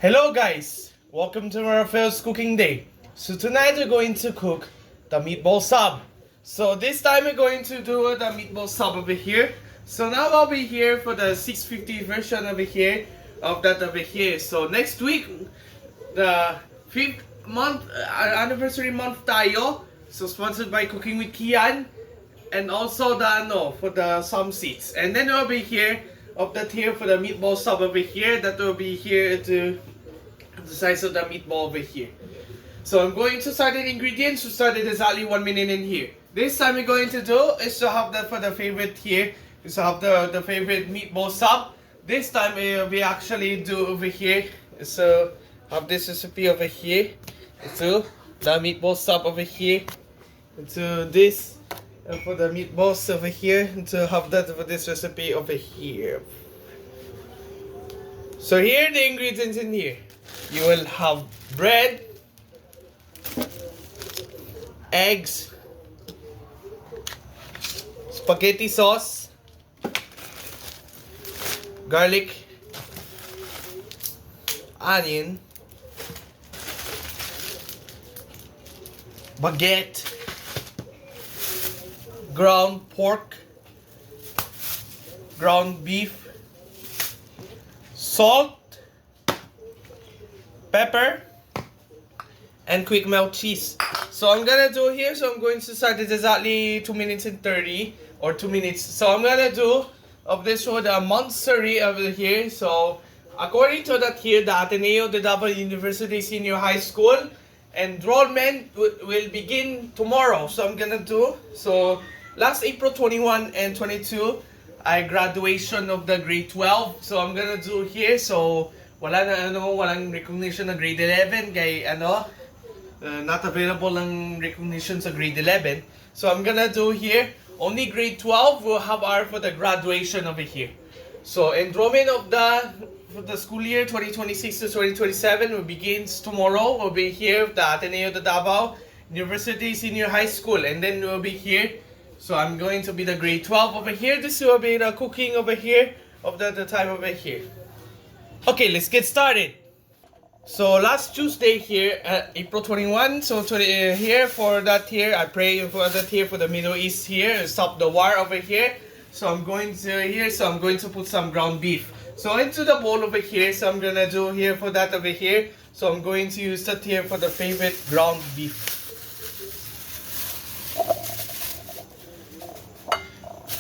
Hello guys, welcome to Raphael's cooking day. So tonight we're going to cook the meatball sub. So this time we're going to do the meatball sub over here. So now I'll be here for the 650 version over here of that over here. So next week, the 5th month anniversary month tayo. So sponsored by Cooking with Kian, and also the for the some seats. And then we'll be here of that here for the meatball sub over here. That will be here to the size of the meatball over here. So I'm going to start the ingredients. To start it exactly 1 minute in here. This time we're going to do is to have for the favorite here is to have the favorite meatball sub. This time we actually do over here so have this recipe over here. So the meatball sub over here. Into this for the meatballs over here. And to have that for this recipe over here. So here are the ingredients in here. You will have bread, eggs, spaghetti sauce, garlic, onion, baguette, ground pork, ground beef, salt, pepper, and quick melt cheese. So I'm gonna do here, so I'm going to start it exactly 2 minutes and 30 or 2 minutes. So I'm gonna do of this for the monthsary over here. So according to that here, the Ateneo de Davao University Senior High School enrollment will begin tomorrow. So I'm gonna do, so last April 21 and 22, I graduation of the grade 12. So I'm gonna do here, so walang recognition ng grade 11 kay not available ng recognition sa grade 11. So I'm gonna do here only grade 12 will have our for the graduation over here. So enrollment of the school year 2026 to 2027 will begins tomorrow. We'll be here the Ateneo de Davao University Senior High School, and then we'll be here. So I'm going to be the grade 12 over here. This will be the cooking over here of the time over here. Okay, let's get started. So last Tuesday here, April 21, so here for that here, I pray for that here for the Middle East here, stop the war over here. So I'm going to put some ground beef. So into the bowl over here, so I'm gonna do here for that over here. So I'm going to use that here for the favorite ground beef.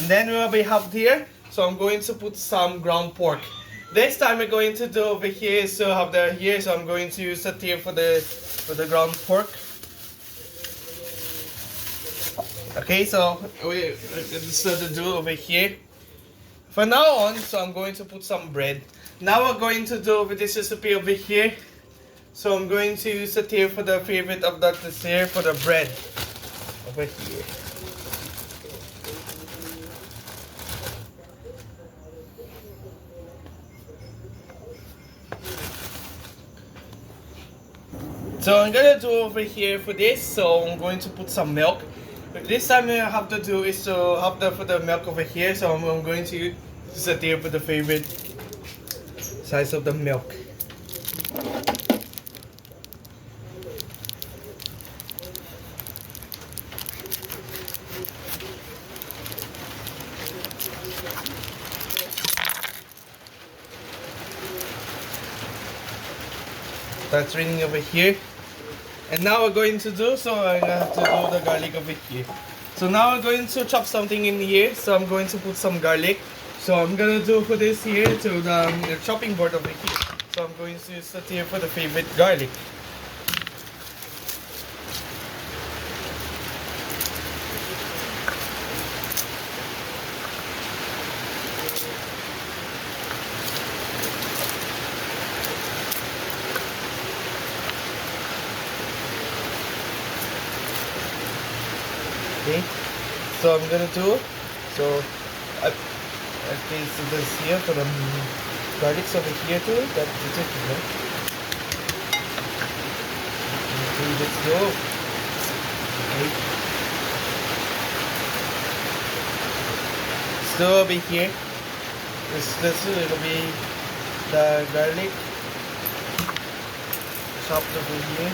And then we'll be have here, so I'm going to put some ground pork. This time we're going to do over here, so have the here, so I'm going to use that here for the ground pork. Okay, so we to do over here. From now on, so I'm going to put some bread. Now we're going to do over this recipe over here. So I'm going to use that here for the favorite of that is here for the bread over here. So I'm gonna do over here for this, so I'm going to put some milk. But this time I have to do is to have for the milk over here, so I'm going to set here for the favorite size of the milk. That's raining over here. And now we're going to do, so I have to do the garlic over here. So now I'm going to chop something in here. So I'm going to put some garlic. So I'm going to do for this here to the chopping board over here. So I'm going to set here for the favorite garlic. Okay, so I'm gonna do, so okay, so this here for the garlics over here too, that is it, you know. Okay, let's go. Okay. Still over here, this will be the garlic. chopped over here.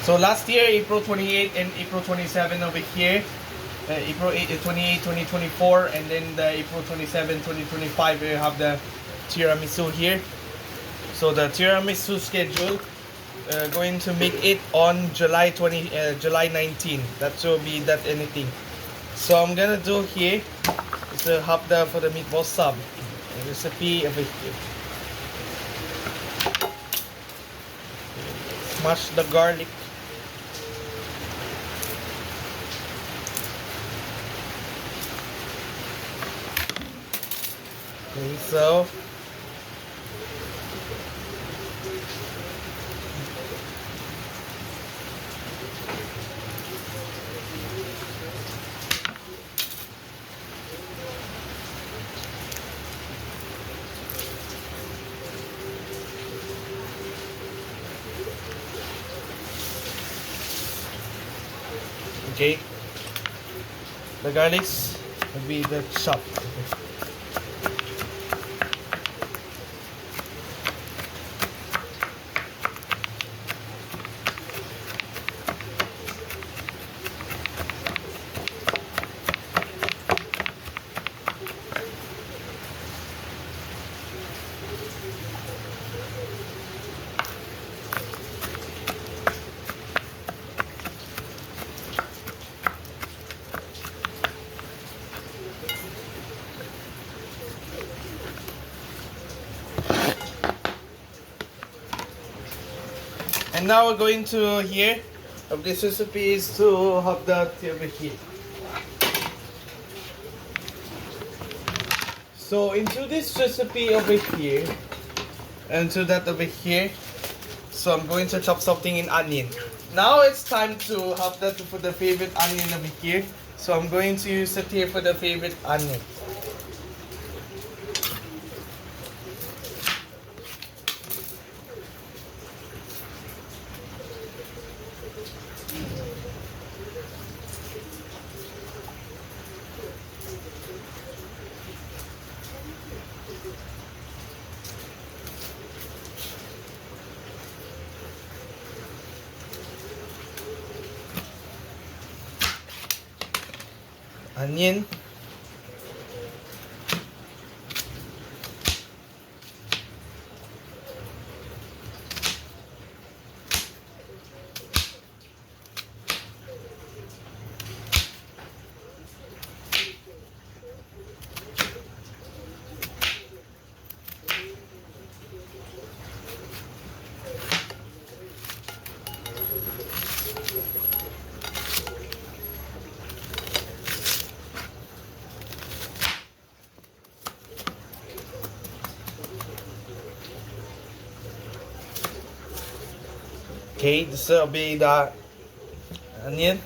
So last year, April 28 and April 27 over here. April 28, 2024, and then the April 27, 2025, we have the tiramisu here. So the tiramisu schedule, going to make it on July 19. That will be that anything. So I'm gonna do here is to have the for the meatball sub. The recipe over here. Smash the garlic. Okay, so okay, the garlics will be the chopped. And now we're going to here of this recipe is to have that over here. So into this recipe over here, and to that over here, so I'm going to chop something in onion. Now it's time to have that for the favorite onion over here. So I'm going to use it here for the favorite onion. Onion. Okay, this will be the onion.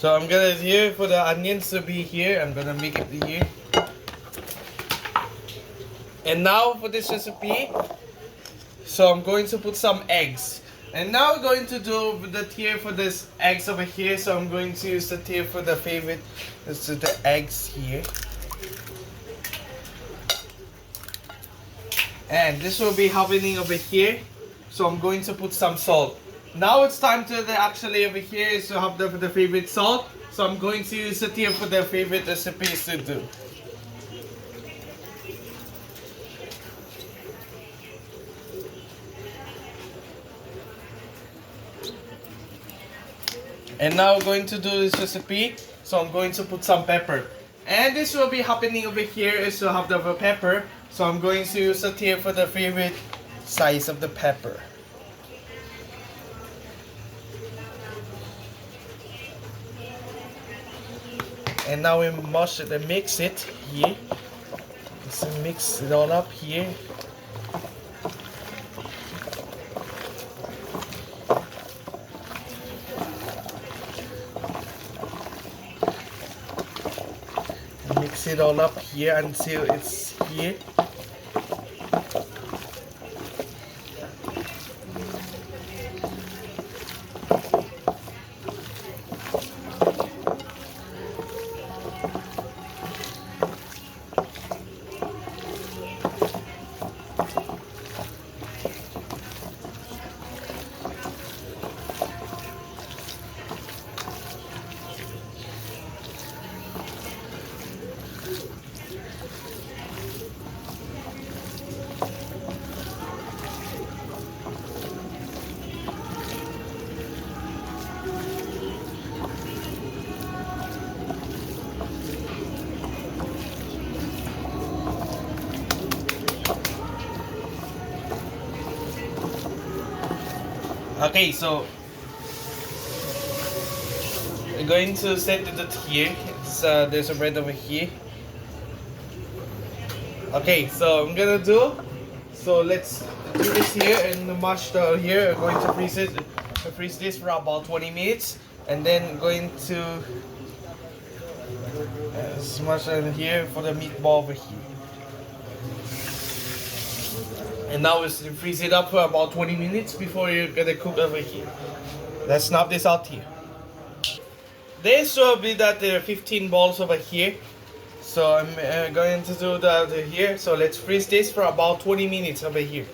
So I'm gonna here for the onions to be here. I'm gonna make it here. And now for this recipe, so I'm going to put some eggs. And now we're going to do the tier for this eggs over here. So I'm going to use the tier for the favorite. Let's do the eggs here. And this will be happening over here. So I'm going to put some salt. Now it's time to actually over here is to have the favorite salt. So I'm going to use it here for the favorite recipes to do. And now I'm going to do this recipe. So I'm going to put some pepper. And this will be happening over here is to have the pepper. So I'm going to use it here for the favorite size of the pepper. And now we mash it and mix it here. So mix it all up here. Mix it all up here until it's here. Okay, so we're going to set it here. There's a bread over here. Okay, so I'm gonna do. So let's do this here and mash the here. We're going to freeze this for about 20 minutes, and then going to smash it here for the meatball over here. And now we freeze it up for about 20 minutes before you're gonna cook over here. Let's snap this out here. This will be that 15 balls over here. So I'm going to do that here. So let's freeze this for about 20 minutes over here.